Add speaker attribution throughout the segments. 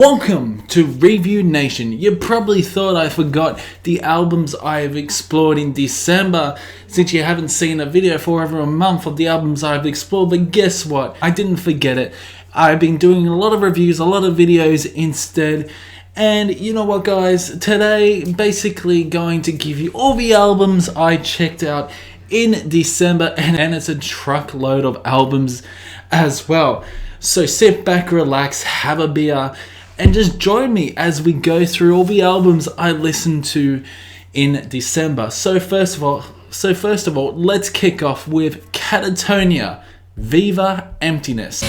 Speaker 1: Welcome to Review Nation. You probably thought I forgot the albums I've explored in December since you haven't seen a video for over a month of the albums I've explored, but guess what? I didn't forget it. I've been doing a lot of reviews, a lot of videos instead. And you know what, guys? Today, basically going to give you all the albums I checked out in December, and it's a truckload of albums as well. So sit back, relax, have a beer, and just join me as we go through all the albums I listened to in December. So first of all, let's kick off with Katatonia, Viva, Emptiness.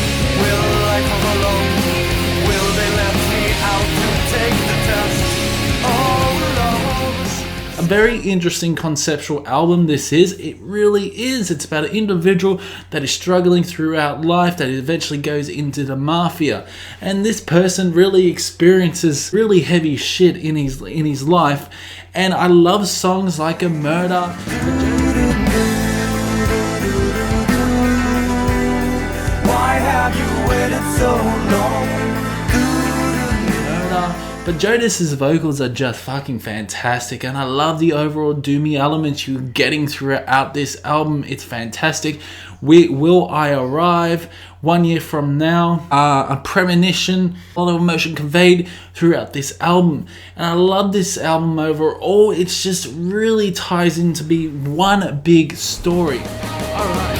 Speaker 1: A very interesting conceptual album this is. It really is. It's about an individual that is struggling throughout life, that eventually goes into the mafia, and this person really experiences really heavy shit in his life. And I love songs like A Murder, Why Have You Waited So Long? But Jodas's vocals are just fucking fantastic, and I love the overall doomy elements you're getting throughout this album. It's fantastic. Will I Arrive, 1 Year From Now, A Premonition, a lot of emotion conveyed throughout this album. And I love this album overall. It's just really ties into be one big story. Alright.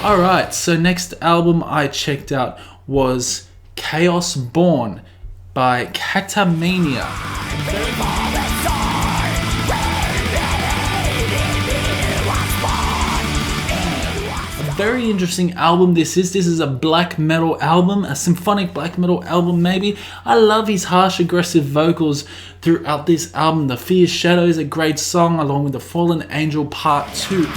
Speaker 1: Alright, so next album I checked out was Chaos Born by Catemenia. A very interesting album this is. This is a black metal album, a symphonic black metal album maybe. I love his harsh, aggressive vocals throughout this album. The Fierce Shadow is a great song, along with the Fallen Angel Part 2.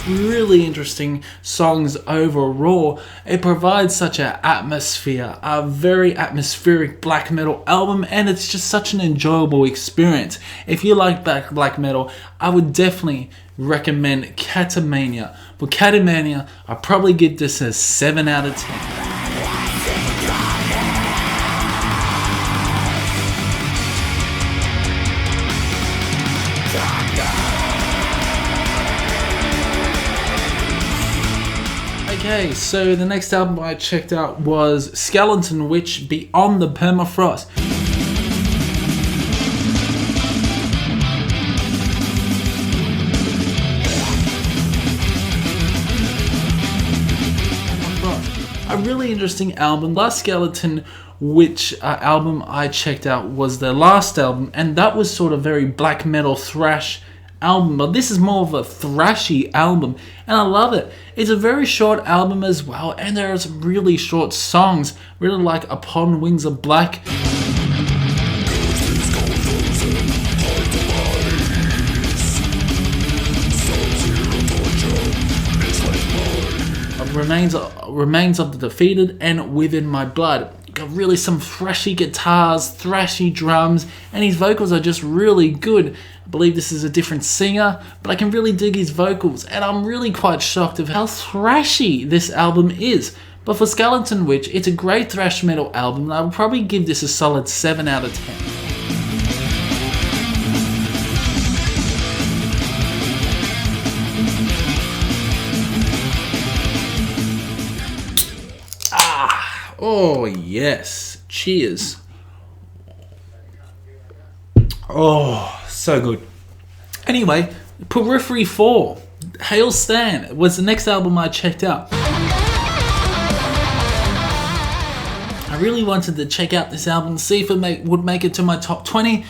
Speaker 1: Really interesting songs overall. It provides such an atmosphere, a very atmospheric black metal album, and it's just such an enjoyable experience. If you like black metal, I would definitely recommend Catemenia. For Catemenia, I'd probably give this a 7 out of 10. Okay, so the next album I checked out was Skeletonwitch, Beyond the Permafrost. A really interesting album. Last Skeletonwitch album I checked out was their last album, and that was sort of very black metal thrash album, but this is more of a thrashy album, and I love it. It's a very short album as well, and there are some really short songs, really like Upon Wings of Black. Remains of the Defeated and Within My Blood. Got really some thrashy guitars, thrashy drums, and his vocals are just really good. I believe this is a different singer, but I can really dig his vocals, and I'm really quite shocked of how thrashy this album is. But for Skeletonwitch, it's a great thrash metal album, and I would probably give this a solid 7 out of 10. Oh yes, cheers. Oh, so good. Anyway, Periphery 4, Hail Stan, was the next album I checked out. I really wanted to check out this album, see if it would make it to my top 20.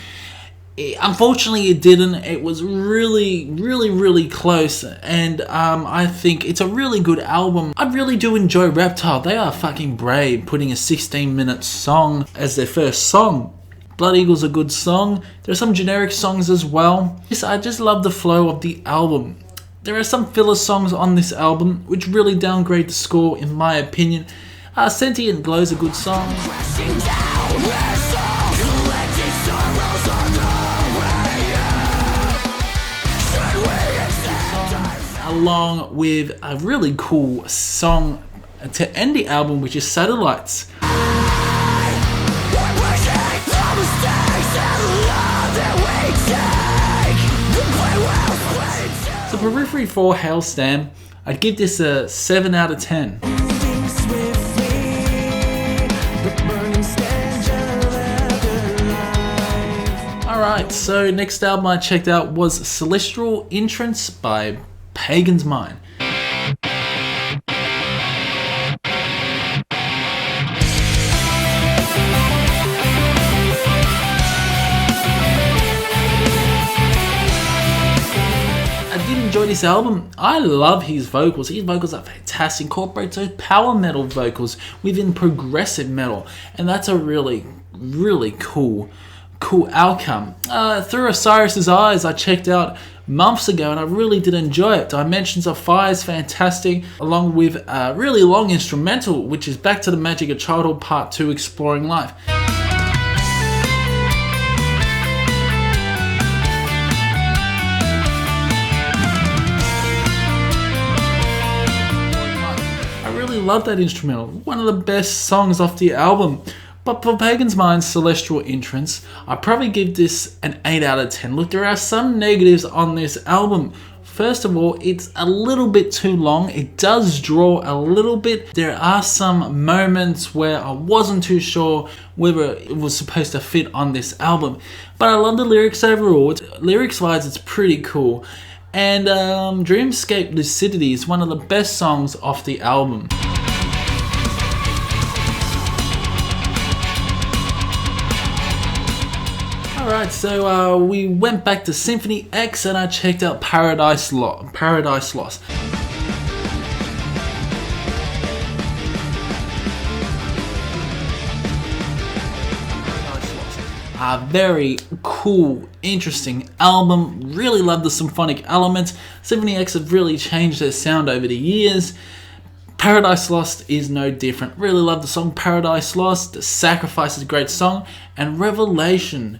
Speaker 1: Unfortunately, it didn't. It was really close, and I think it's a really good album. I really do enjoy Reptile. They are fucking brave, putting a 16-minute song as their first song. Blood Eagle's a good song. There are some generic songs as well. I just love the flow of the album. There are some filler songs on this album which really downgrade the score in my opinion. Sentient Glow's a good song. Along with a really cool song to end the album, which is Satellites. So Periphery 4 Hailstorm, I'd give this a 7 out of 10. Alright, so next album I checked out was Celestial Entrance by Pagans Mine. Enjoy this album. I love his vocals. His vocals are fantastic. Incorporates those power metal vocals within progressive metal, and that's a really cool outcome. Through Osiris's Eyes I checked out months ago and I really did enjoy it. Dimensions of Fire is fantastic, along with a really long instrumental, which is Back to the Magic of Childhood Part 2, Exploring Life. Love that instrumental. One of the best songs off the album. But for Pagans Mine's Celestial Entrance, I'd probably give this an 8 out of 10. Look, there are some negatives on this album. First of all, it's a little bit too long. It does draw a little bit. There are some moments where I wasn't too sure whether it was supposed to fit on this album. But I love the lyrics overall. Lyrics-wise, it's pretty cool. And Dreamscape Lucidity is one of the best songs off the album. Alright, so we went back to Symphony X and I checked out Paradise Lost. A very cool, interesting album. Really love the symphonic elements. Symphony X have really changed their sound over the years. Paradise Lost is no different. Really love the song Paradise Lost. The Sacrifice is a great song. And Revelation.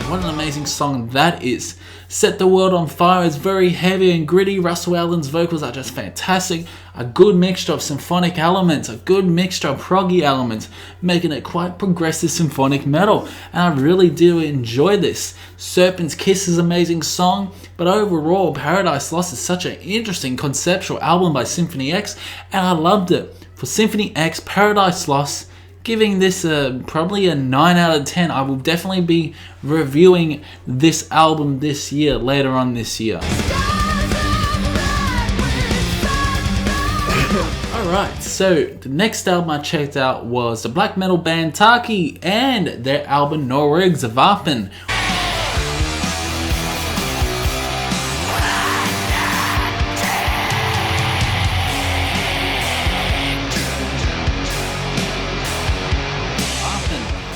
Speaker 1: What an amazing song that is. Set the World on Fire is very heavy and gritty. Russell Allen's vocals are just fantastic. A good mixture of symphonic elements, a good mixture of proggy elements, making it quite progressive symphonic metal. And I really do enjoy this. Serpent's Kiss is an amazing song, but overall Paradise Lost is such an interesting conceptual album by Symphony X, and I loved it. For Symphony X, Paradise Lost, giving this probably a 9 out of 10. I will definitely be reviewing this album this year, later on this year. Alright, so the next album I checked out was the black metal band Taake and their album Noregs Vaapen.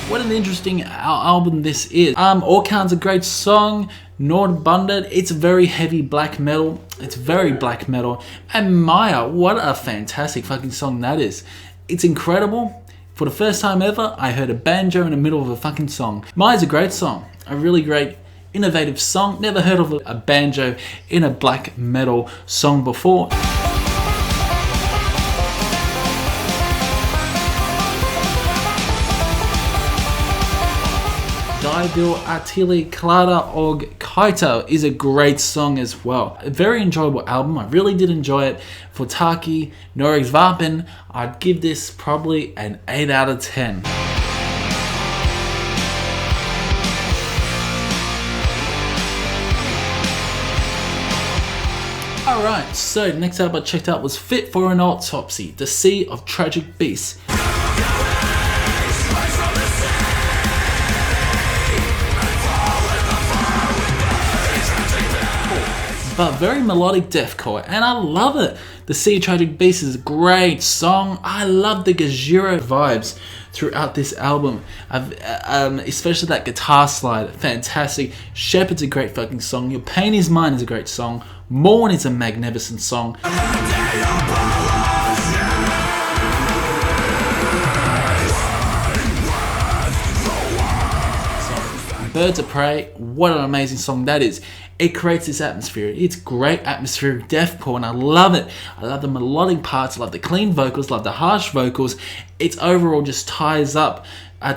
Speaker 1: What an interesting album this is. Orkan's a great song. Nordbundet, it's very heavy black metal. It's very black metal. And Maya, what a fantastic fucking song that is. It's incredible. For the first time ever, I heard a banjo in the middle of a fucking song. Maya's a great song. A really great, innovative song. Never heard of a banjo in a black metal song before. Daibil Atili Klada Og Kaita is a great song as well. A very enjoyable album. I really did enjoy it. For Taake, Noregs Vaapen, I'd give this probably an 8 out of 10. Alright, so next album I checked out was Fit for an Autopsy, The Sea of Tragic Beasts. But very melodic deathcore, and I love it. The Sea of Tragic Beasts is a great song. I love the Gajiro vibes throughout this album, especially that guitar slide, fantastic. Shepherd's a great fucking song. Your Pain Is Mine is a great song. Mourn is a magnificent song. Birds of Prey, what an amazing song that is. It creates this atmosphere. It's great atmospheric deathcore and I love it. I love the melodic parts, I love the clean vocals, love the harsh vocals. It overall just ties up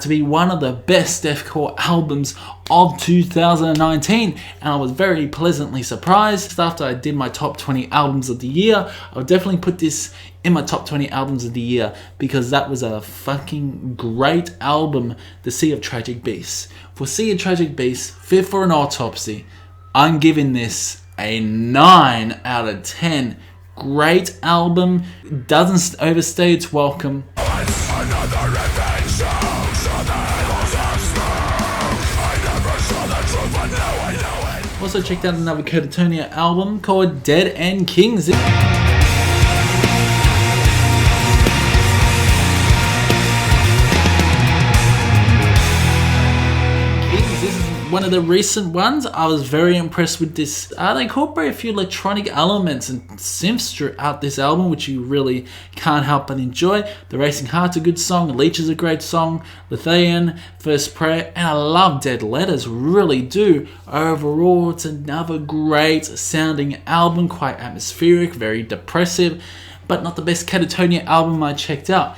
Speaker 1: to be one of the best deathcore albums of 2019, and I was very pleasantly surprised. After I did my top 20 albums of the year, I'll definitely put this in my top 20 albums of the year because that was a fucking great album, The Sea of Tragic Beasts. For Sea of Tragic Beasts, fit for an autopsy, I'm giving this a 9 out of 10. Great album, doesn't overstay its welcome. Also checked out another Katatonia album called Dead End Kings. One of the recent ones, I was very impressed with this. They incorporate a few electronic elements and synths throughout this album, which you really can't help but enjoy. The Racing Heart's a good song, Leech is a great song, Lithian, First Prayer, and I love Dead Letters, really do. Overall, it's another great sounding album, quite atmospheric, very depressive, but not the best Katatonia album I checked out.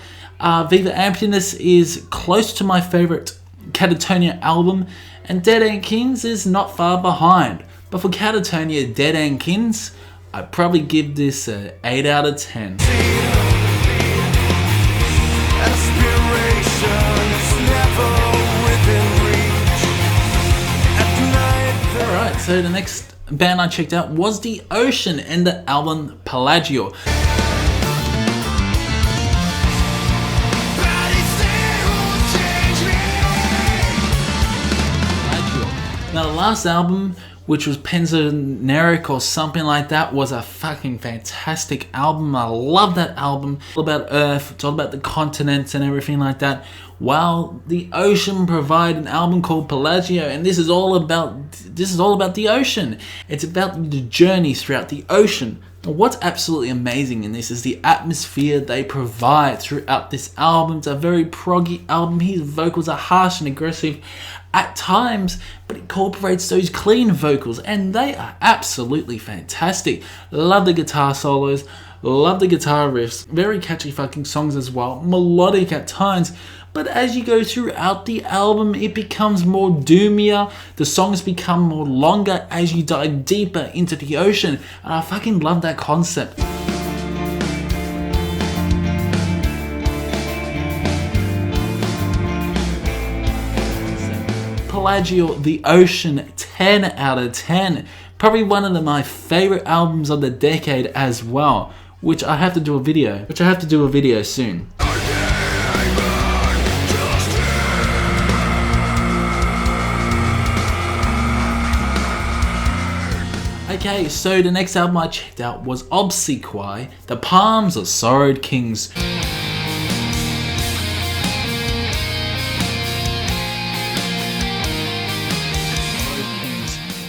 Speaker 1: Viva Emptiness is close to my favorite Katatonia album, and Dead End Kings is not far behind. But for Katatonia Dead End Kings, I'd probably give this an 8 out of 10. Alright, so the next band I checked out was The Ocean and the album Pelagial. Now the last album, which was pensees or something like that, was a fucking fantastic album. I love that album. It's all about Earth, it's all about the continents and everything like that. While The Ocean provide an album called Pelagial, and this is all about the ocean. It's about the journey throughout the ocean. Now, what's absolutely amazing in this is the atmosphere they provide throughout this album. It's a very proggy album. His vocals are harsh and aggressive at times, but it incorporates those clean vocals, and they are absolutely fantastic. Love the guitar solos, love the guitar riffs, very catchy fucking songs as well, melodic at times. But as you go throughout the album, it becomes more doomier. The songs become more longer as you dive deeper into the ocean. And I fucking love that concept. Pelagial, The Ocean, 10 out of 10. Probably one of my favorite albums of the decade as well. Which I have to do a video soon. Okay, so the next album I checked out was Obsequiae, The Palms of Sorrowed Kings.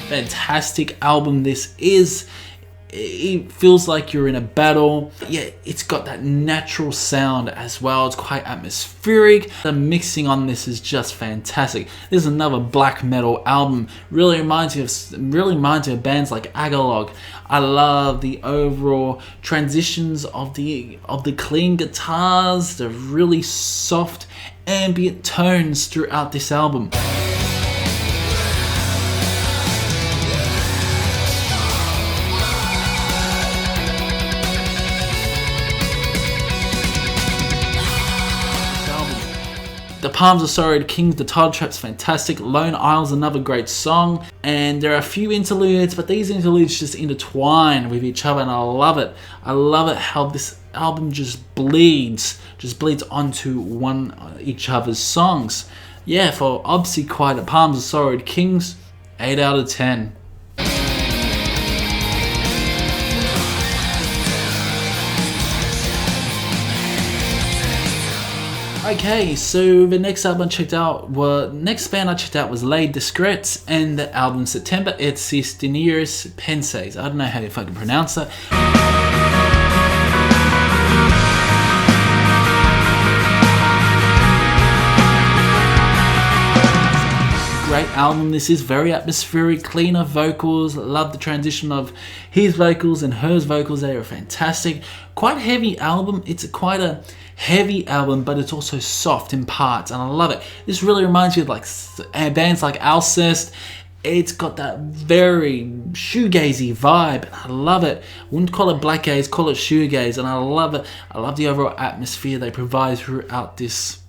Speaker 1: Fantastic album this is. It feels like you're in a battle. Yeah, it's got that natural sound as well. It's quite atmospheric. The mixing on this is just fantastic. This is another black metal album. Really reminds me of bands like Abigail. I love the overall transitions of the clean guitars, the really soft ambient tones throughout this album. The Palms of Sorrowed Kings, the title track's fantastic. Lone Isle's another great song. And there are a few interludes, but these interludes just intertwine with each other and I love it. I love it how this album just bleeds onto each other's songs. Yeah, for Obsequiae, The Palms of Sorrowed Kings, 8 out of 10. Okay, so the next album I checked out next band I checked out was Discrets, and the album Septembre, it's dernieres pensees. I don't know how you fucking pronounce it. Great album. This is very atmospheric, cleaner vocals. Love the transition of his vocals and her vocals. They are fantastic. Quite heavy album. It's quite a heavy album, but it's also soft in parts, and I love it. This really reminds me of like bands like Owlcrusher. It's got that very shoegazy vibe, and I love it. I wouldn't call it black gaze, call it shoegaze, and I love it. I love the overall atmosphere they provide throughout this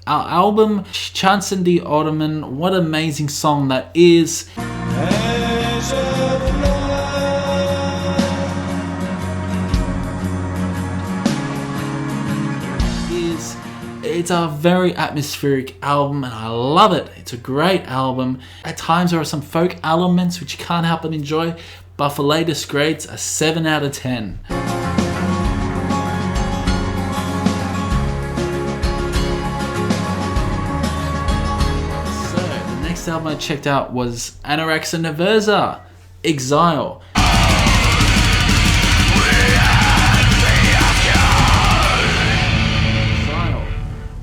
Speaker 1: album. Chants in the Ottoman, what an amazing song that is. It's a very atmospheric album, and I love it. It's a great album. At times there are some folk elements which you can't help but enjoy, but for latest grades, a 7 out of 10. The album I checked out was Anorexia Nervosa, Exile.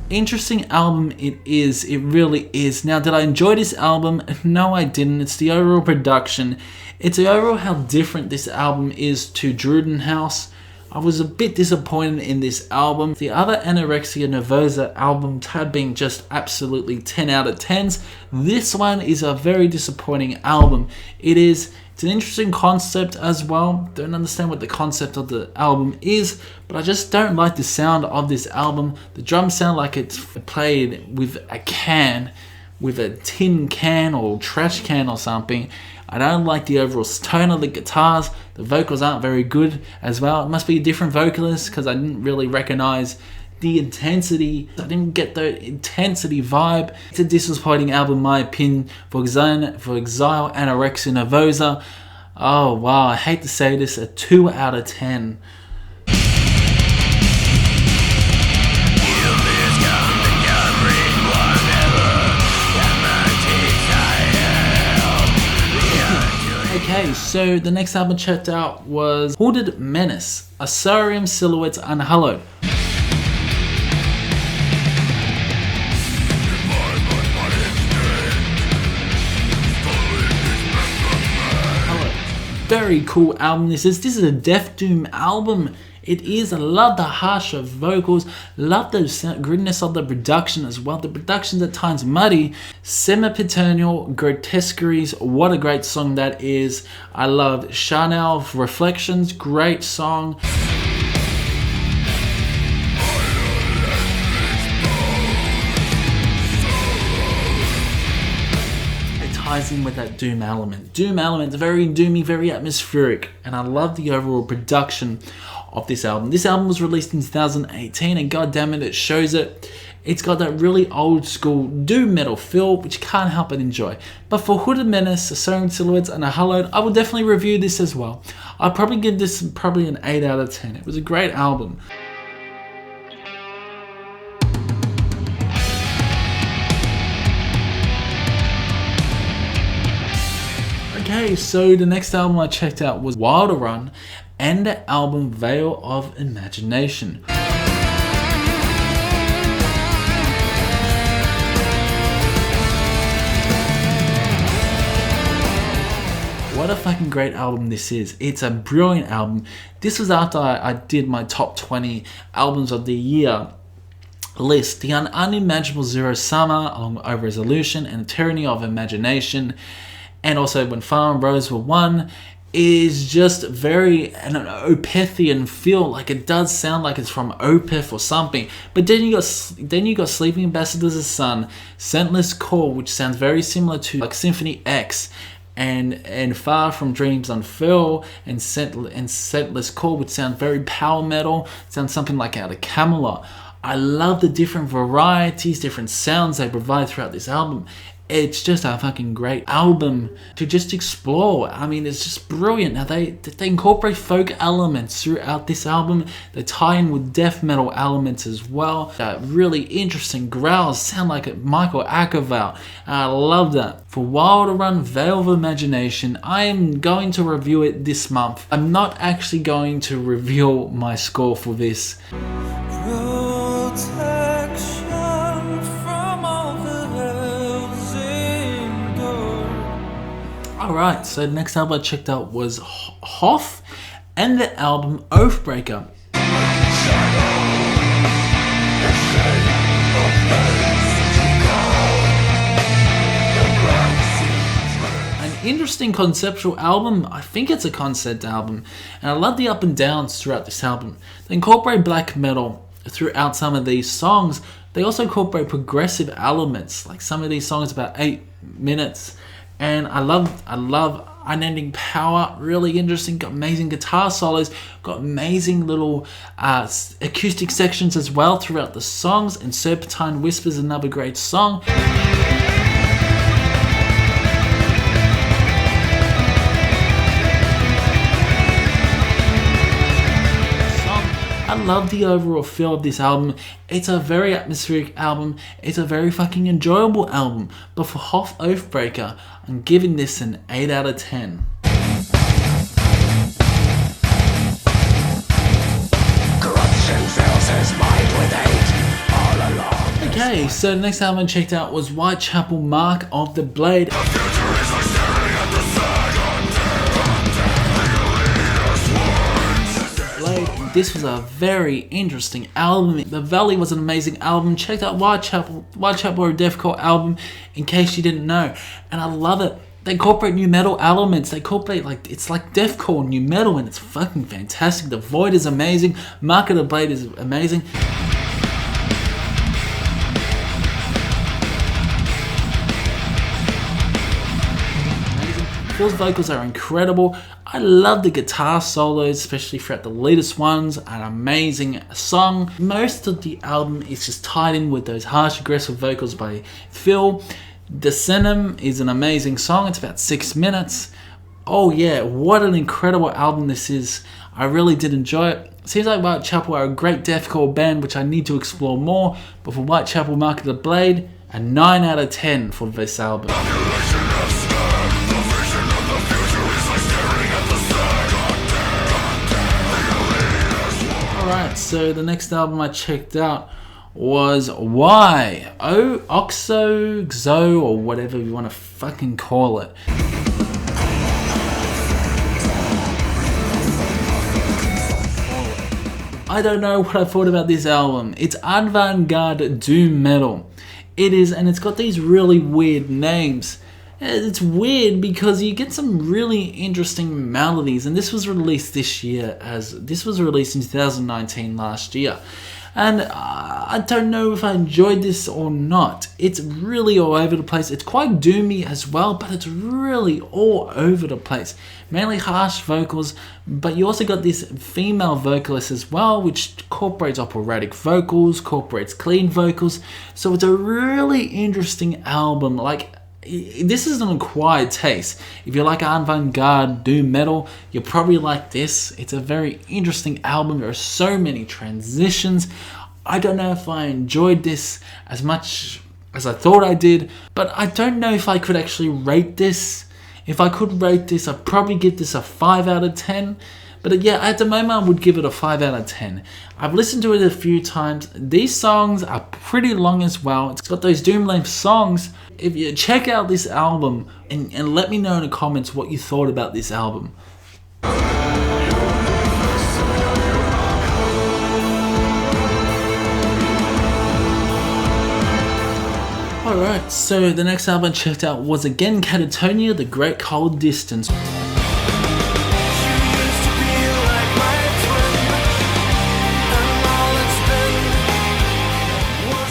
Speaker 1: Interesting album it is, it really is. Now, did I enjoy this album? No, I didn't. It's the overall production. It's the overall how different this album is to Druiden House. I was a bit disappointed in this album. The other Anorexia Nervosa albums have been just absolutely 10 out of 10s. This one is a very disappointing album. It's an interesting concept as well. Don't understand what the concept of the album is, but I just don't like the sound of this album. The drums sound like it's played with a can, with a tin can or trash can or something. I don't like the overall tone of the guitars. The vocals aren't very good as well. It must be a different vocalist because I didn't really recognize the intensity. I didn't get the intensity vibe. It's a disappointing album in my opinion for Exile, Anorexia Nervosa. Oh wow, I hate to say this, a 2 out of 10. Okay, so the next album I checked out was Hooded Menace, Ossuarium Silhouettes Unhallowed. Very cool album this is. This is a Death Doom album. It is. I love the harsh of vocals, love the grittiness of the production as well. The production's at times muddy. Semi-paternal grotesqueries, what a great song that is. I love Chanel Reflections, great song. Ties in with that doom element. Doom element, very doomy, very atmospheric, and I love the overall production of this album. This album was released in 2018, and god damn it, it shows it. It's got that really old school doom metal feel, which you can't help but enjoy. But for Hooded Menace, Ossuarium Silhouettes, and Unhallowed, I will definitely review this as well. I'll probably give this an 8 out of 10. It was a great album. Okay, so the next album I checked out was Wilderun and the album Veil of Imagination. What a fucking great album this is. It's a brilliant album. This was after I did my top 20 albums of the year list. The Unimaginable Zero Summer, along with Over Resolution and Tyranny of Imagination, and also When Fire and Rose Were One, is just very an Opethian feel. Like it does sound like it's from Opeth or something. But then you got Sleeping Ambassadors of Sun, Scentless Core, which sounds very similar to like Symphony X, and Far From Dreams Unfurl, and Scentless Core, which sound very power metal. Sounds something like out of Camelot. I love the different varieties, different sounds they provide throughout this album. It's just a fucking great album to just explore. I mean, it's just brilliant. Now they incorporate folk elements throughout this album. They tie in with death metal elements as well. Really interesting growls sound like Michael Ackervale. I love that. For Wilderun Veil of Imagination, I am going to review it this month. I'm not actually going to reveal my score for this. Alright, so the next album I checked out was Hoth and the album Oathbreaker. An interesting conceptual album. I think it's a concept album, and I love the up and downs throughout this album. They incorporate black metal throughout some of these songs. They also incorporate progressive elements, like some of these songs about 8 minutes. And I love unending power, really interesting, got amazing guitar solos, got amazing little acoustic sections as well throughout the songs, and Serpentine Whispers, another great song. I love the overall feel of this album. It's a very atmospheric album. It's a very fucking enjoyable album. But for Hoth Oathbreaker, I'm giving this an 8 out of 10.
Speaker 2: Corruption fills his mind with hate all along.
Speaker 1: Okay, so the next album I checked out was Whitechapel Mark of the Blade.
Speaker 2: The future is like staring at the
Speaker 1: This was a very interesting album. The Valley was an amazing album. Check out Whitechapel or Deathcore album in case you didn't know. And I love it. They incorporate new metal elements. They incorporate it's like deathcore new metal, and it's fucking fantastic. The Void is amazing. Mark of the Blade is amazing. Phil's vocals are incredible. I love the guitar solos, especially throughout the latest ones. An amazing song. Most of the album is just tied in with those harsh, aggressive vocals by Phil. Descendum is an amazing song. It's about 6 minutes. Oh yeah, what an incredible album this is. I really did enjoy it. Seems like Whitechapel are a great deathcore band, which I need to explore more. But for Whitechapel Mark of the Blade, a 9 out of 10 for this album. Alright, so the next album I checked out was Oxxo Xööx, or whatever you want to fucking call it. I don't know what I thought about this album. It's avant-garde doom metal. It is, and it's got these really weird names. It's weird because you get some really interesting melodies, and this was released this year, this was released in 2019 last year. And I don't know if I enjoyed this or not. It's really all over the place. It's quite doomy as well, but it's really all over the place. Mainly harsh vocals, but you also got this female vocalist as well, which incorporates operatic vocals, incorporates clean vocals. So it's a really interesting album. Like, this is an acquired taste. If you like avant-garde doom metal, you'll probably like this. It's a very interesting album. There are so many transitions. I don't know if I enjoyed this as much as I thought I did, but I don't know if I could actually rate this. If I could rate this, I'd probably give this a 5 out of 10. But yeah, at the moment I would give it a 5 out of 10. I've listened to it a few times. These songs are pretty long as well. It's got those doom length songs. If you check out this album and let me know in the comments what you thought about this album. Alright, so the next album I checked out was again Katatonia, The Great Cold Distance.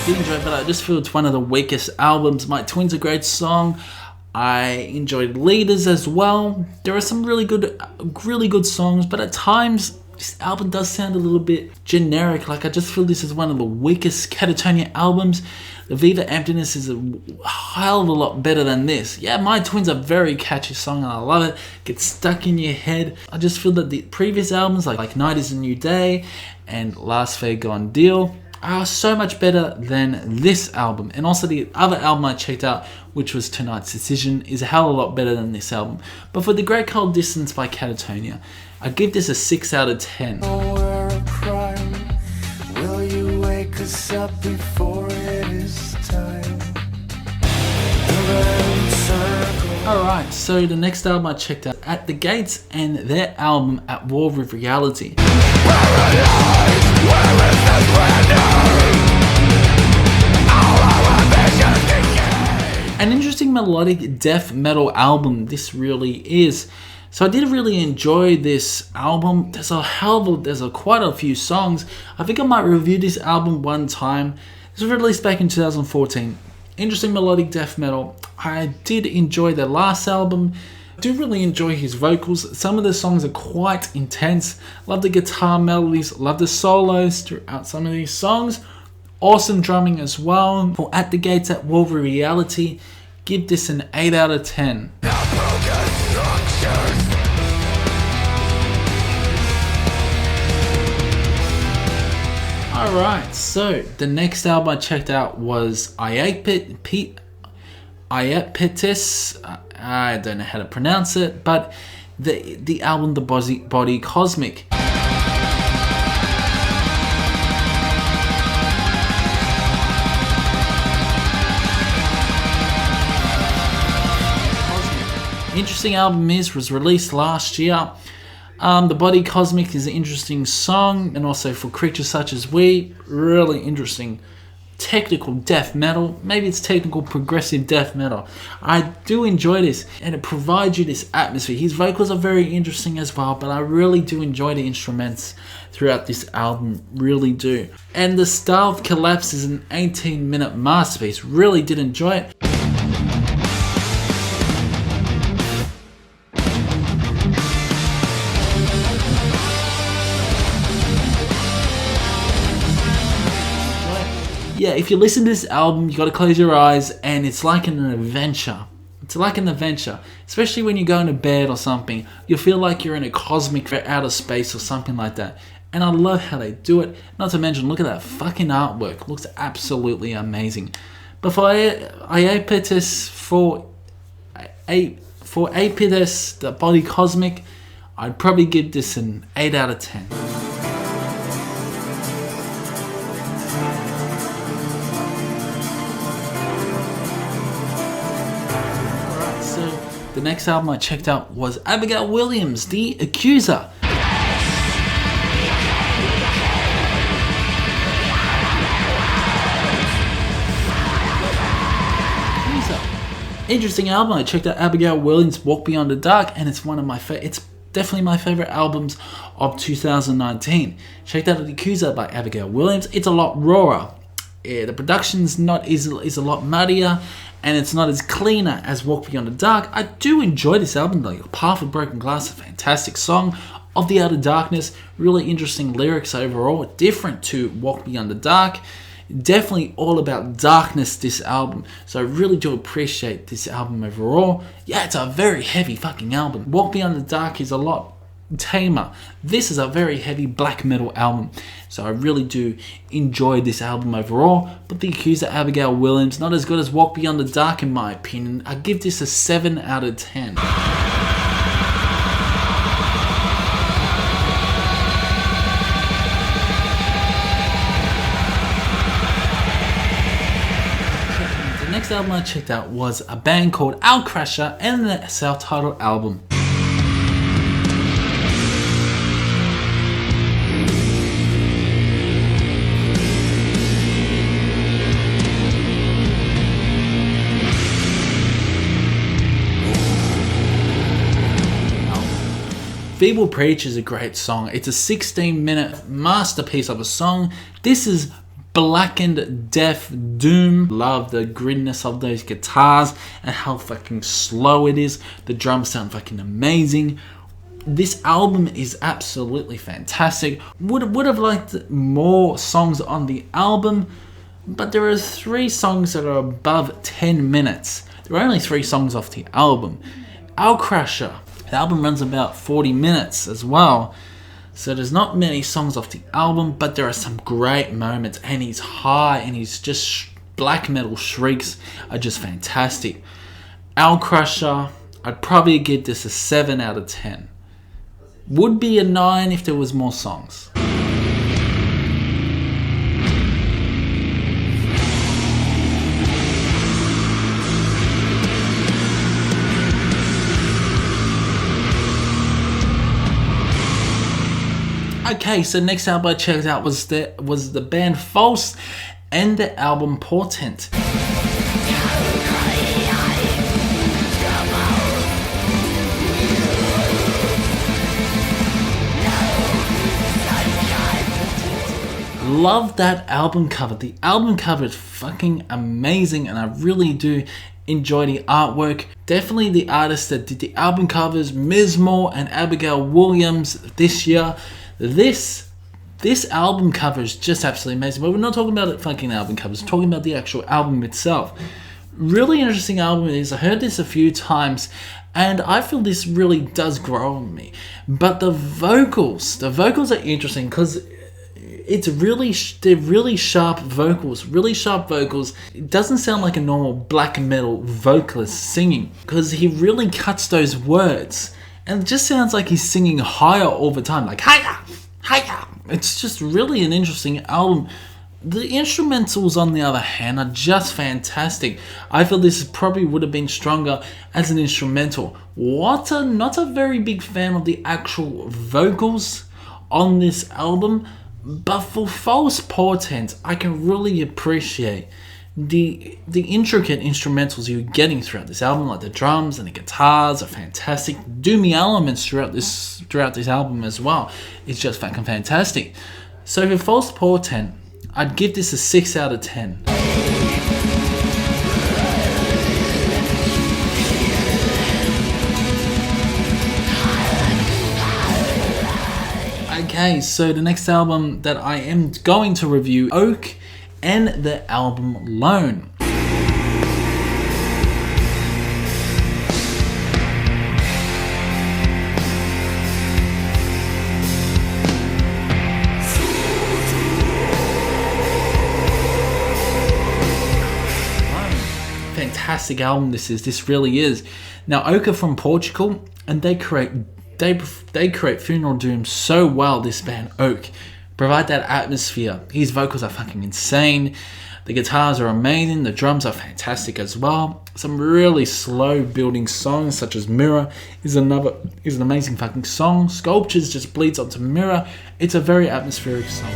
Speaker 1: Did enjoy it, but I just feel it's one of the weakest albums. My Twin's a great song. I enjoyed Leaders as well. There are some really good songs, but at times this album does sound a little bit generic. Like, I just feel this is one of the weakest Katatonia albums. The Viva Emptiness is a hell of a lot better than this. Yeah, My Twins are a very catchy song and I love it. Gets stuck in your head. I just feel that the previous albums like Night is a New Day and Last Fair Gone Deal are so much better than this album. And also the other album I checked out, which was Tonight's Decision, is a hell of a lot better than this album. But for The Great Cold Distance by Katatonia, I give this a 6 out of 10.
Speaker 2: Will you wake us up before it is time?
Speaker 1: Alright, so the next album I checked out, At the Gates, and their album At War with Reality. An interesting melodic death metal album, this really is. So I did really enjoy this album. There's quite a few songs. I think I might review this album one time. This was released back in 2014. Interesting melodic death metal. I did enjoy their last album. I do really enjoy his vocals. Some of the songs are quite intense. Love the guitar melodies. Love the solos throughout some of these songs. Awesome drumming as well. For At the Gates, At War with Reality, give this an 8 out of 10. Alright, so the next album I checked out was Iapetus. I don't know how to pronounce it, but the album The Body Cosmic. Interesting album was released last year. The Body Cosmic is an interesting song, and also for creatures such as we, really interesting technical death metal. Maybe it's technical progressive death metal. I do enjoy this, and it provides you this atmosphere. His vocals are very interesting as well, but I really do enjoy the instruments throughout this album, really do. And the Star of Collapse is an 18-minute masterpiece. Really did enjoy it. Yeah, if you listen to this album, you gotta close your eyes, and it's like an adventure. It's like an adventure, especially when you're going to bed or something. You feel like you're in a cosmic outer space or something like that. And I love how they do it. Not to mention, look at that fucking artwork. It looks absolutely amazing. But for Iapetus, The Body Cosmic, I'd probably give this an 8 out of 10. The next album I checked out was Abigail Williams, The Accuser. Interesting album. I checked out Abigail Williams' Walk Beyond the Dark, and it's one of my it's definitely my favorite albums of 2019. Checked out The Accuser by Abigail Williams. It's a lot rawer. Yeah, the production's is a lot muddier, and it's not as cleaner as Walk Beyond the Dark. I do enjoy this album though. Path of Broken Glass, a fantastic song. Of the Outer Darkness, really interesting lyrics overall, different to Walk Beyond the Dark. Definitely all about darkness, this album. So I really do appreciate this album overall. Yeah, it's a very heavy fucking album. Walk Beyond the Dark is a lot tamer. This is a very heavy black metal album. So I really do enjoy this album overall. But The Accuser, Abigail Williams, not as good as Walk Beyond the Dark in my opinion. I give this a 7 out of 10. The next album I checked out was a band called Owlcrusher and their self-titled album. Feeble Preach is a great song. It's a 16-minute masterpiece of a song. This is blackened death doom. Love the grittiness of those guitars and how fucking slow it is. The drums sound fucking amazing. This album is absolutely fantastic. Would have liked more songs on the album, but there are 3 songs that are above 10 minutes. There are only 3 songs off the album. Owlcrusher, the album runs about 40 minutes as well. So there's not many songs off the album, but there are some great moments, and he's high, and he's just black metal shrieks are just fantastic. Owlcrusher, I'd probably give this a 7 out of 10. Would be a 9 if there was more songs. Okay, so next album I checked out was the band False and the album Portent. Love that album cover. The album cover is fucking amazing, and I really do enjoy the artwork. Definitely the artists that did the album covers, Mizmor and Abigail Williams this year. This album cover is just absolutely amazing, but we're not talking about the fucking album covers, we're talking about the actual album itself. Really interesting album it is. I heard this a few times, and I feel this really does grow on me. But the vocals are interesting because they're really sharp vocals. It doesn't sound like a normal black metal vocalist singing, because he really cuts those words. And it just sounds like he's singing higher all the time, like higher, higher. It's just really an interesting album. The instrumentals, on the other hand, are just fantastic. I feel this probably would have been stronger as an instrumental. Not a very big fan of the actual vocals on this album, but for False Portent, I can really appreciate the intricate instrumentals you're getting throughout this album, like the drums and the guitars are fantastic. Doomy elements throughout this album as well. It's just fucking fantastic. So for False Portent, I'd give this a 6 out of 10. Okay, so the next album that I am going to review, Oak and the album Lone. Fantastic album this really is. Now, Oak are from Portugal, and they create funeral doom so well. This band Oak provide that atmosphere. His vocals are fucking insane. The guitars are amazing. The drums are fantastic as well. Some really slow building songs such as Mirror is an amazing fucking song. Sculptures just bleeds onto Mirror. It's a very atmospheric song.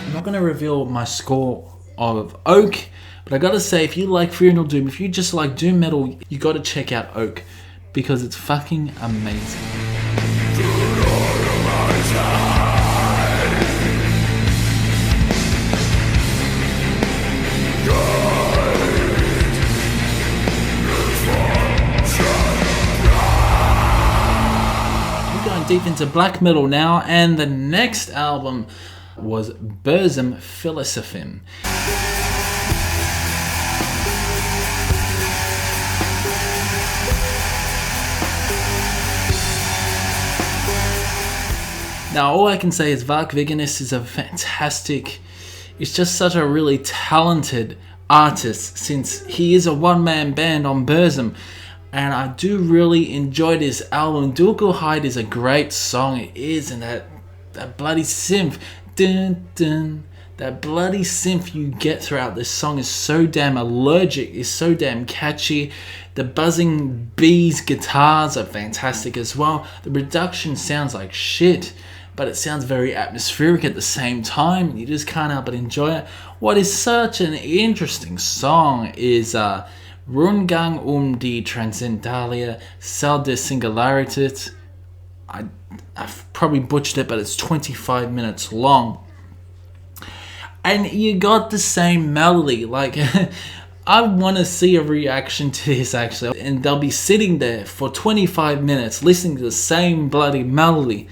Speaker 1: I'm not going to reveal my score of Oak, but I gotta say, if you like funeral doom, if you just like doom metal, you gotta check out Oak, because it's fucking amazing. We're going deep into black metal now, and the next album was Burzum Philosophim. Now, all I can say is Vark Vikernes is it's just such a really talented artist, since he is a one-man band on Burzum, and I do really enjoy this album. Dulkelheid is a great song, it is, and that bloody synth, dun, dun, that bloody synth you get throughout this song is so damn allergic, is so damn catchy. The buzzing bees guitars are fantastic as well. The production sounds like shit, but it sounds very atmospheric at the same time. You just can't help but enjoy it. What is such an interesting song is Rundgang die Transcendalia Cell de Singularitat. I've probably butchered it, but it's 25 minutes long. and you got the same melody. Like, I want to see a reaction to this actually, and they'll be sitting there for 25 minutes listening to the same bloody melody.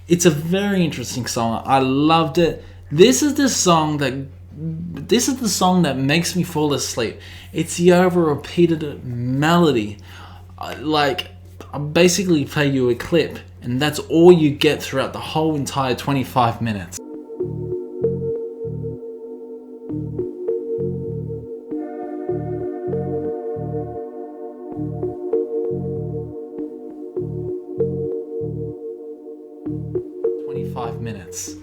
Speaker 1: It's a very interesting song. I loved it. This is the song that makes me fall asleep. It's the over-repeated melody. Like, I basically play you a clip, and that's all you get throughout the whole entire 25 minutes. Minutes.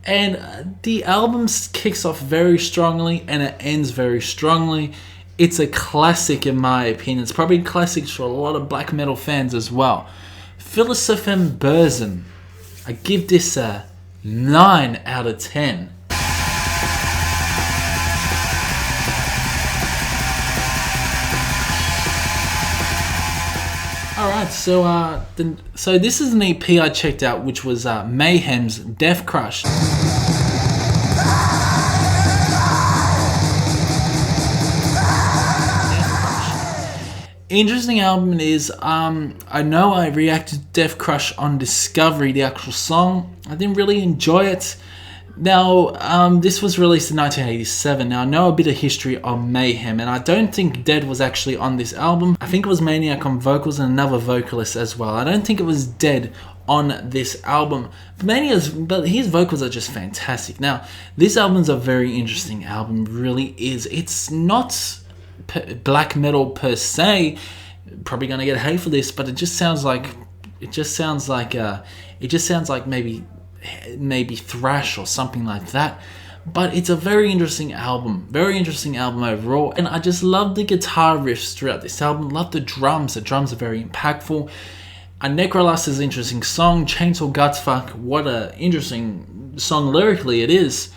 Speaker 1: And the album kicks off very strongly and it ends very strongly. It's a classic in my opinion. It's probably classics for a lot of black metal fans as well. Philosophem Burzen. I give this a 9 out of 10. Alright, so this is an EP I checked out, which was Mayhem's Death Crush. Interesting album it is. I know I reacted to Death Crush on Discovery, the actual song. I didn't really enjoy it. Now, this was released in 1987. Now, I know a bit of history on Mayhem, and I don't think Dead was actually on this album. I think it was Maniac on vocals and another vocalist as well. I don't think it was Dead on this album. But his vocals are just fantastic. Now, this album's a very interesting album, it really is. It's not black metal per se. Probably gonna get hate for this, but it just sounds like maybe thrash or something like that. But it's a very interesting album overall, and I just love the guitar riffs throughout this album. Love the drums are very impactful. Necrolust is an interesting song. Chainsaw Gutsfuck, what a interesting song lyrically it is.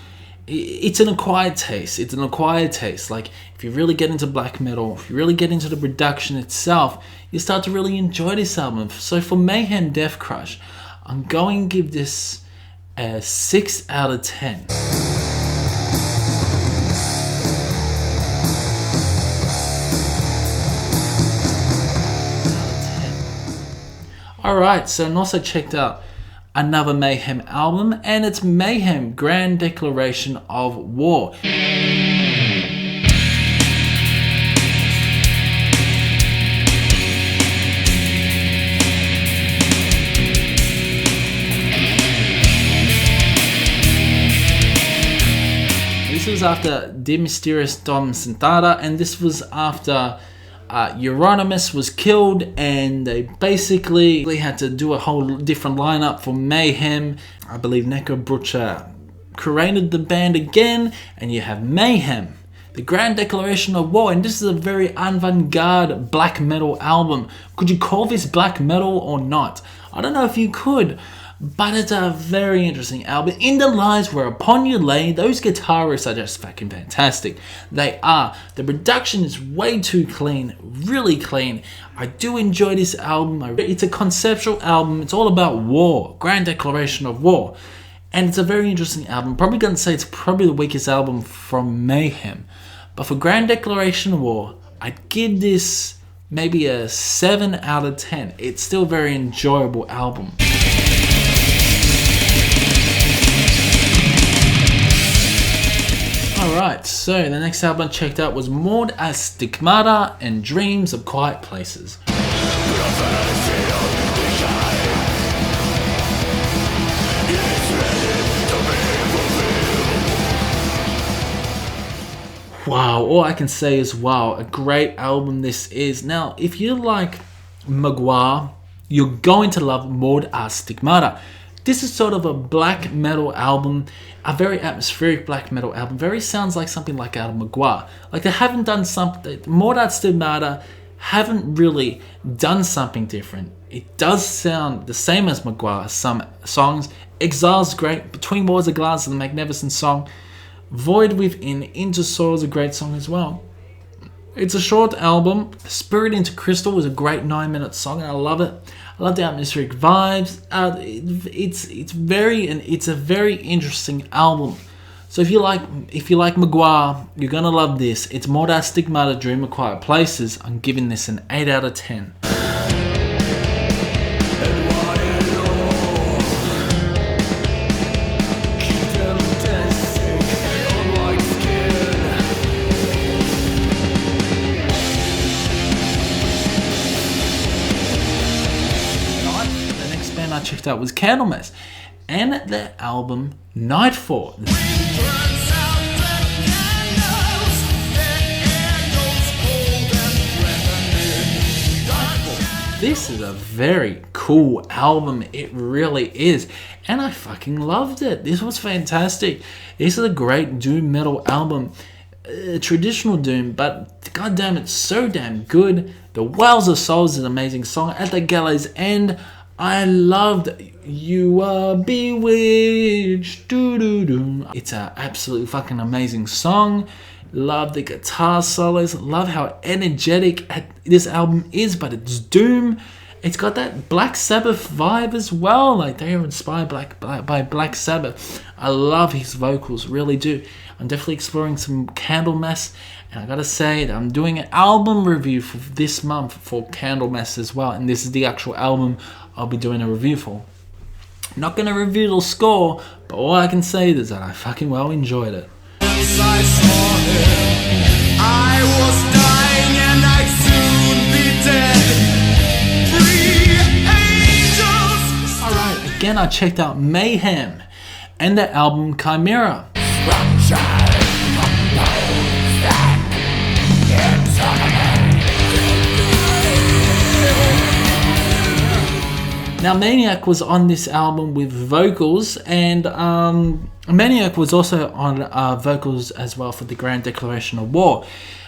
Speaker 1: It's an acquired taste. Like, if you really get into black metal, if you really get into the production itself, you start to really enjoy this album. So for Mayhem Death Crush, I'm going to give this a 6 out of 10. Alright, so I also checked out another Mayhem album, and it's Mayhem Grand Declaration of War. This was after De Mysterious Dom Sentada, and this was after Euronymous was killed, and they basically had to do a whole different lineup for Mayhem. I believe Neko Butcher created the band again, and you have Mayhem, the Grand Declaration of War, and this is a very avant-garde black metal album. Could you call this black metal or not? I don't know if you could, but it's a very interesting album. In the Lies Where Upon You Lay, those guitar riffs are just fucking fantastic. They are. The production is way too clean, really clean. I do enjoy this album. It's a conceptual album. It's all about war, Grand Declaration of War. And it's a very interesting album. Probably gonna say it's probably the weakest album from Mayhem. But for Grand Declaration of War, I'd give this maybe a 7 out of 10. It's still a very enjoyable album. Alright, so the next album I checked out was Maud as Stigmata and Dreams of Quiet Places. Wow, all I can say is wow, a great album this is. Now, if you like Maguire, you're going to love Maud as Stigmata. This is sort of a black metal album, a very atmospheric black metal album. Very sounds like something like out of Maguire. Like they haven't done something, Maud as Stigmata haven't really done something different. It does sound the same as Maguire, some songs. Exile's great, Between Wars of Glass is a magnificent song. Void Within, Into Soil is a great song as well. It's a short album. Spirit Into Crystal is a great 9-minute song, and I love it. I love the atmospheric vibes. It's a very interesting album. So if you like Maguire, you're gonna love this. It's Mortar, Stigmata, Dream of Quiet Places. I'm giving this an 8 out of 10. I checked out was Candlemass and their album Nightfall. This is a very cool album, it really is, and I fucking loved it. This was fantastic. This is a great doom metal album, traditional doom, but goddamn, it's so damn good. The Whales of Souls is an amazing song. At the Gallows End, I loved You Are Bewitched. Doo-doo-doo. It's an absolutely fucking amazing song. Love the guitar solos. Love how energetic this album is, but it's doom. It's got that Black Sabbath vibe as well. Like, they are inspired by Black Sabbath. I love his vocals, really do. I'm definitely exploring some Candlemass, and I gotta say that I'm doing an album review for this month for Candlemass as well, and this is the actual album I'll be doing a review for. I'm not gonna review the score, but all I can say is that I fucking well enjoyed it.
Speaker 2: I saw him, I was dying and I'd soon be dead. 3 angels.
Speaker 1: Alright, again I checked out Mayhem and their album Chimera. Now Maniac was on this album with vocals, and Maniac was also on vocals as well for the Grand Declaration of War.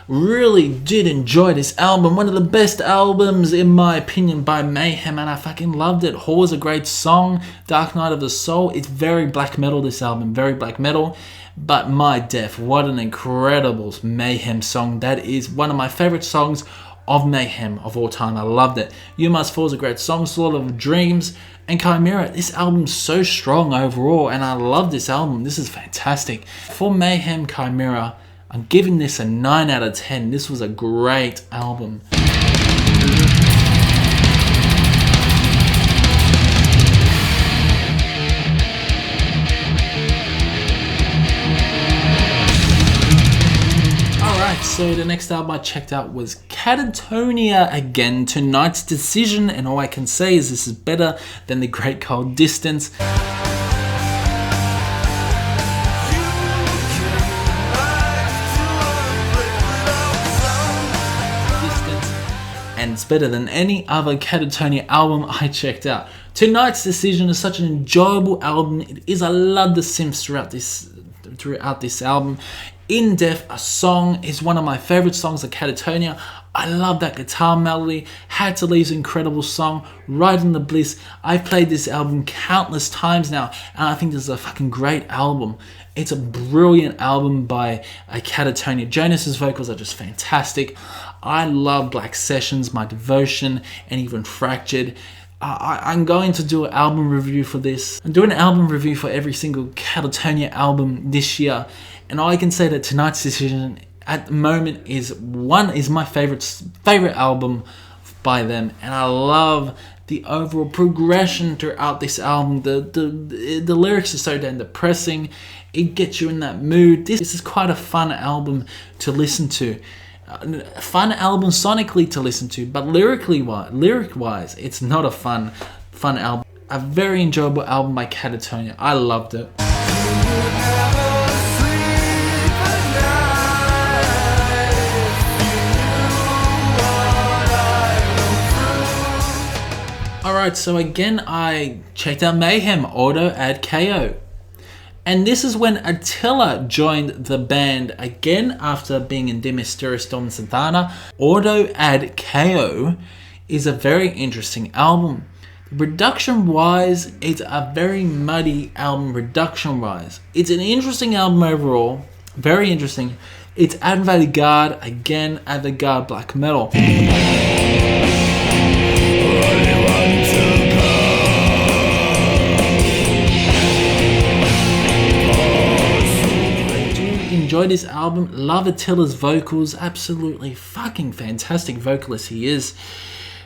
Speaker 1: Really did enjoy this album. One of the best albums in my opinion by Mayhem, and I fucking loved it. Whore's a great song. Dark Night of the Soul. It's very black metal, this album. Very black metal. But my death, what an incredible Mayhem song. That is one of my favorite songs of Mayhem of all time. I loved it. You Must Fall is a great song. Slaughter of Dreams and Chimera. This album's so strong overall, and I love this album. This is fantastic. For Mayhem Chimera, I'm giving this a 9 out of 10. This was a great album. So the next album I checked out was Katatonia again, Tonight's Decision, and all I can say is this is better than The Great Cold Distance. And it's better than any other Katatonia album I checked out. Tonight's Decision is such an enjoyable album. It is. I love the synths throughout this album. In Death, a Song is one of my favorite songs of Katatonia. I love that guitar melody. Had to Leave's incredible song. Right in the Bliss. I've played this album countless times now, and I think this is a fucking great album. It's a brilliant album by Katatonia. Jonas's vocals are just fantastic. I love Black Sessions, My Devotion, and even Fractured. I'm going to do an album review for this. I'm doing an album review for every single Katatonia album this year. And all I can say that Tonight's Decision at the moment is my favorite album by them, and I love the overall progression throughout this album. The lyrics are so damn depressing. It gets you in that mood. This is quite a fun album to listen to. Fun album sonically to listen to, but lyric-wise, it's not a fun album. A very enjoyable album by Katatonia. I loved it. Alright, so again I checked out Mayhem, Auto Add KO. And this is when Attila joined the band again after being in De Mysteris Dom Santana. Auto Add KO is a very interesting album. Production wise, it's a very muddy album production wise. It's an interesting album overall, very interesting. It's avant-garde, again, avant-garde black metal. enjoy this album. Love Attila's vocals. Absolutely fucking fantastic vocalist he is.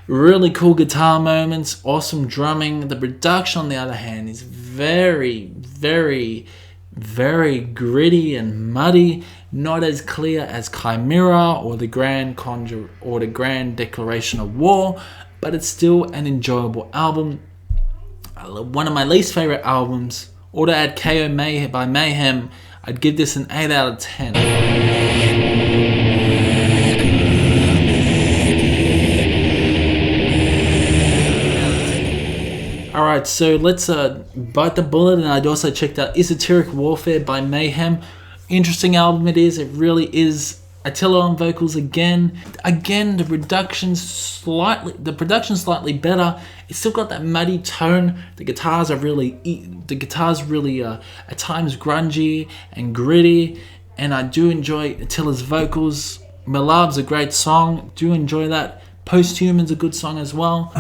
Speaker 1: Really cool guitar moments. Awesome drumming. The production, on the other hand, is very, very, very gritty and muddy. Not as clear as Chimera or the Grand Conjure or the Grand Declaration of War, but it's still an enjoyable album. One of my least favorite albums. Order Ad KO by Mayhem. I'd give this an 8 out of 10. Alright, so let's bite the bullet, and I'd also checked out Esoteric Warfare by Mayhem. Interesting album it is. It really is. Attila on vocals again. Again, the production's slightly better. It's still got that muddy tone. The guitars really at times grungy and gritty, and I do enjoy Attila's vocals. Malab's a great song. Do enjoy that. Posthuman's a good song as well.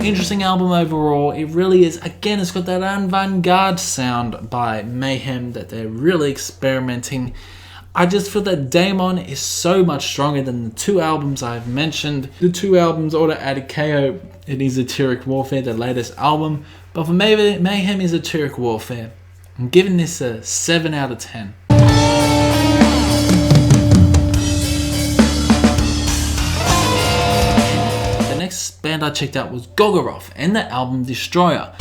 Speaker 1: Interesting album overall. It really is. Again, it's got that avant-garde sound by Mayhem that they're really experimenting. I just feel that Daemon is so much stronger than the two albums I've mentioned. The two albums, Order Ad KO and Esoteric Warfare, the latest album. But for Mayhem Esoteric Warfare, I'm giving this a 7 out of 10. Next band I checked out was Golgoroth and the album Destroyer.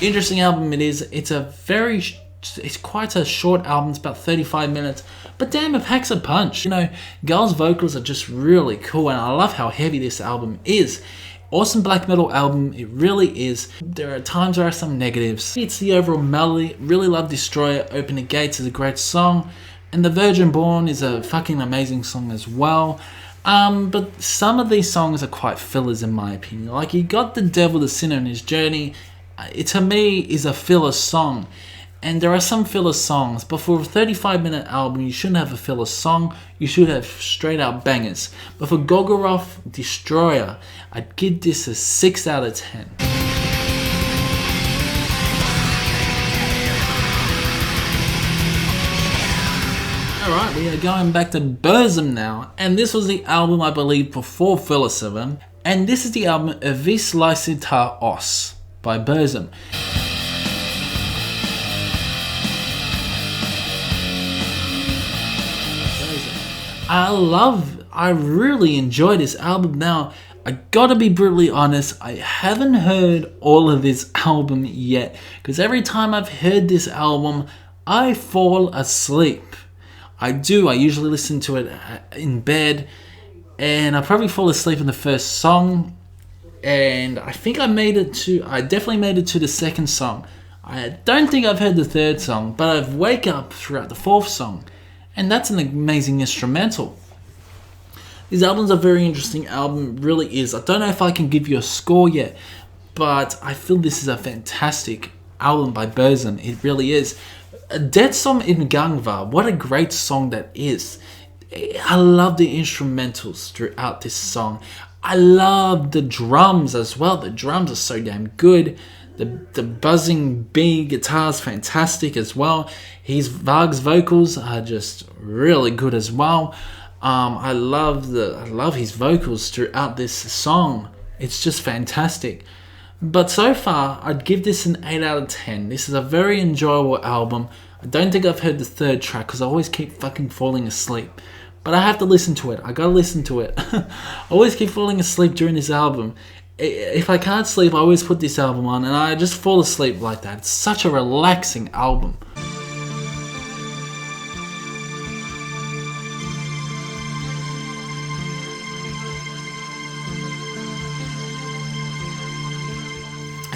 Speaker 1: Interesting album it is. It's quite a short album. It's about 35 minutes, but damn, it packs a punch. You know, Gull's vocals are just really cool, and I love how heavy this album is. Awesome black metal album, it really is. There are times there are some negatives. It's the overall melody. Really love Destroyer. Open the Gates is a great song, and The Virgin Born is a fucking amazing song as well. But some of these songs are quite fillers in my opinion. Like, you got The Devil, the Sinner and His Journey. It to me is a filler song. And there are some filler songs, but for a 35-minute album, you shouldn't have a filler song. You should have straight out bangers. But for Golgoroth Destroyer, I'd give this a 6 out of 10. Alright, we are going back to Burzum now. And this was the album, I believe, before Filler 7. And this is the album Avis Lycita Os by Burzum. I really enjoy this album. Now, I gotta be brutally honest, I haven't heard all of this album yet, because every time I've heard this album, I fall asleep. I usually listen to it in bed, and I probably fall asleep in the first song, and I think I definitely made it to the second song. I don't think I've heard the third song, but I've wake up throughout the fourth song. And that's an amazing instrumental. These albums are a very interesting album, really is. I don't know if I can give you a score yet, but I feel this is a fantastic album by Burzum. It really is. Dead Som in Gangva, what a great song that is. I love the instrumentals throughout this song. I love the drums as well. The drums are so damn good. The buzzing B guitar is fantastic as well. Varg's vocals are just really good as well. I love his vocals throughout this song. It's just fantastic. But so far, I'd give this an 8 out of 10. This is a very enjoyable album. I don't think I've heard the third track because I always keep fucking falling asleep. But I have to listen to it. I gotta listen to it. I always keep falling asleep during this album. If I can't sleep, I always put this album on and I just fall asleep like that. It's such a relaxing album.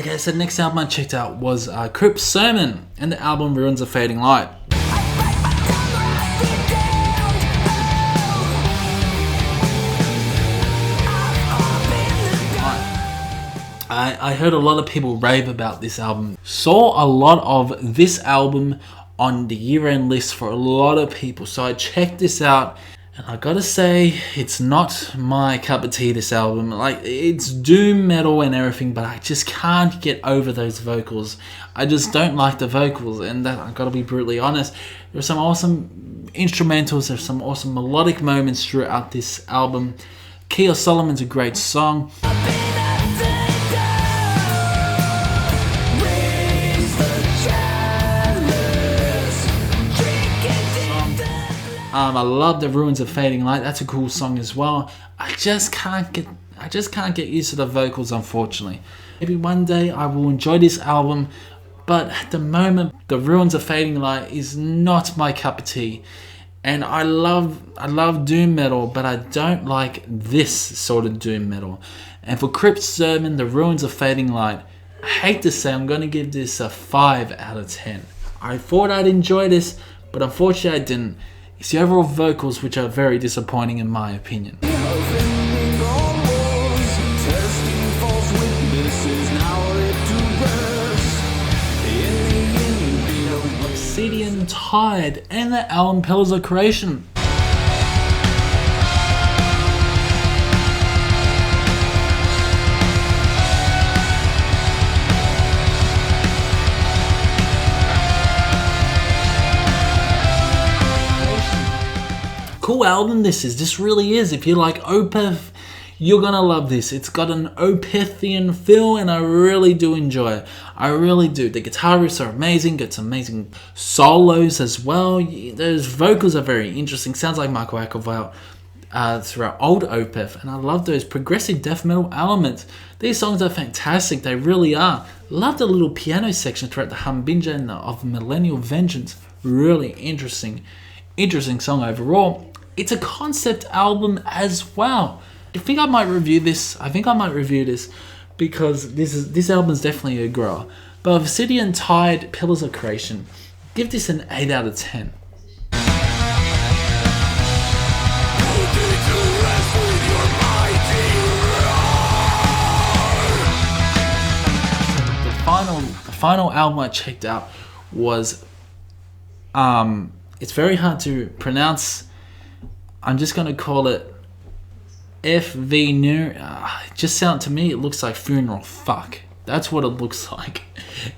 Speaker 1: Okay, so the next album I checked out was Crypt Sermon and the album Ruins of Fading Light. I heard a lot of people rave about this album. Saw a lot of this album on the year-end list for a lot of people. So I checked this out, and I gotta say, it's not my cup of tea, this album. Like, it's doom metal and everything, but I just can't get over those vocals. I just don't like the vocals, and that, I gotta be brutally honest. There's some awesome instrumentals, there's some awesome melodic moments throughout this album. Key of Solomon's a great song. I love the Ruins of Fading Light. That's a cool song as well. I just can't get used to the vocals, unfortunately. Maybe one day I will enjoy this album, but at the moment, the Ruins of Fading Light is not my cup of tea. And I love doom metal, but I don't like this sort of doom metal. And for Crypt Sermon, the Ruins of Fading Light, I hate to say, I'm going to give this a 5 out of 10. I thought I'd enjoy this, but unfortunately I didn't. It's the overall vocals which are very disappointing in my opinion. Obsidian Tide and the Ocean Pelagial creation. Cool album this is. This really is. If you like Opeth, you're gonna love this. It's got an Opethian feel, and I really do enjoy it. I really do. The guitar riffs are amazing. Got some amazing solos as well. Those vocals are very interesting. Sounds like Michael Ackervale throughout old Opeth, and I love those progressive death metal elements. These songs are fantastic. They really are. Love the little piano section throughout the Humbinja of Millennial Vengeance. Really interesting song overall. It's a concept album as well. I think I might review this. Because this album is definitely a grower. But Obsidian Tide, Pillars of Creation, give this an 8 out of 10. The final album I checked out was it's very hard to pronounce. I'm just going to call it FV New. To me, it looks like Funeral Fuck. That's what it looks like.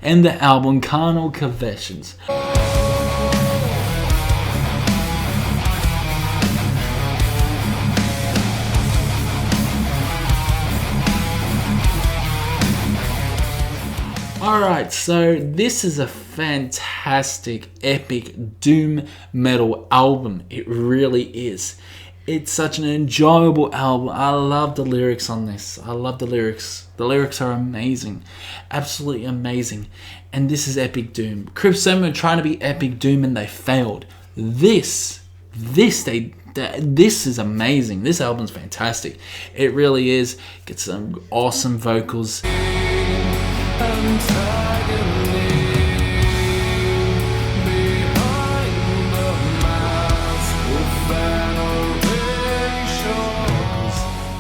Speaker 1: And the album Carnal Confessions. Alright, so this is a fantastic, epic doom metal album. It really is. It's such an enjoyable album. I love the lyrics on this. I love the lyrics. The lyrics are amazing. Absolutely amazing. And this is epic doom. Crypt Sermon were trying to be epic doom and they failed. This is amazing. This album's fantastic. It really is. Get some awesome vocals.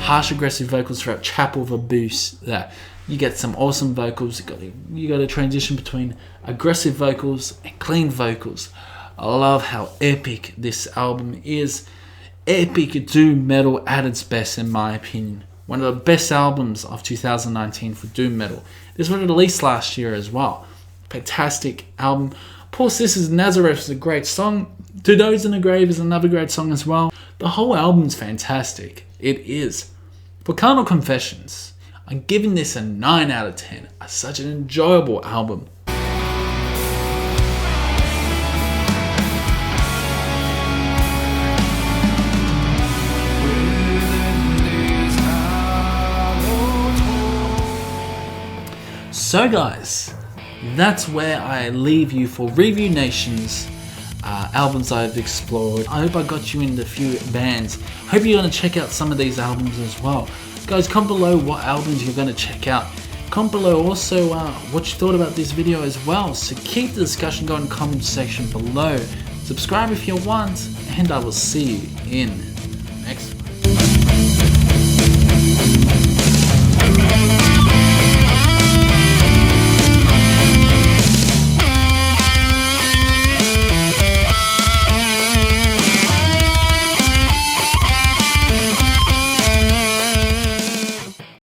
Speaker 1: Harsh aggressive vocals throughout Chapel of Abuse. You get some awesome vocals. You got a transition between aggressive vocals and clean vocals. I love how epic this album is. Epic doom metal at its best, in my opinion. One of the best albums of 2019 for doom metal. This was released last year as well. Fantastic album. Poor Sisters Nazareth is a great song. To Those in the Grave is another great song as well. The whole album's fantastic. It is. For Carnal Confessions, I'm giving this a 9 out of 10. It's such an enjoyable album. So guys, that's where I leave you for Review Nation's albums I've explored. I hope I got you into a few bands. Hope you're going to check out some of these albums as well. Guys, comment below what albums you're going to check out. Comment below also what you thought about this video as well. So keep the discussion going in the comment section below. Subscribe if you want, and I will see you in the next one.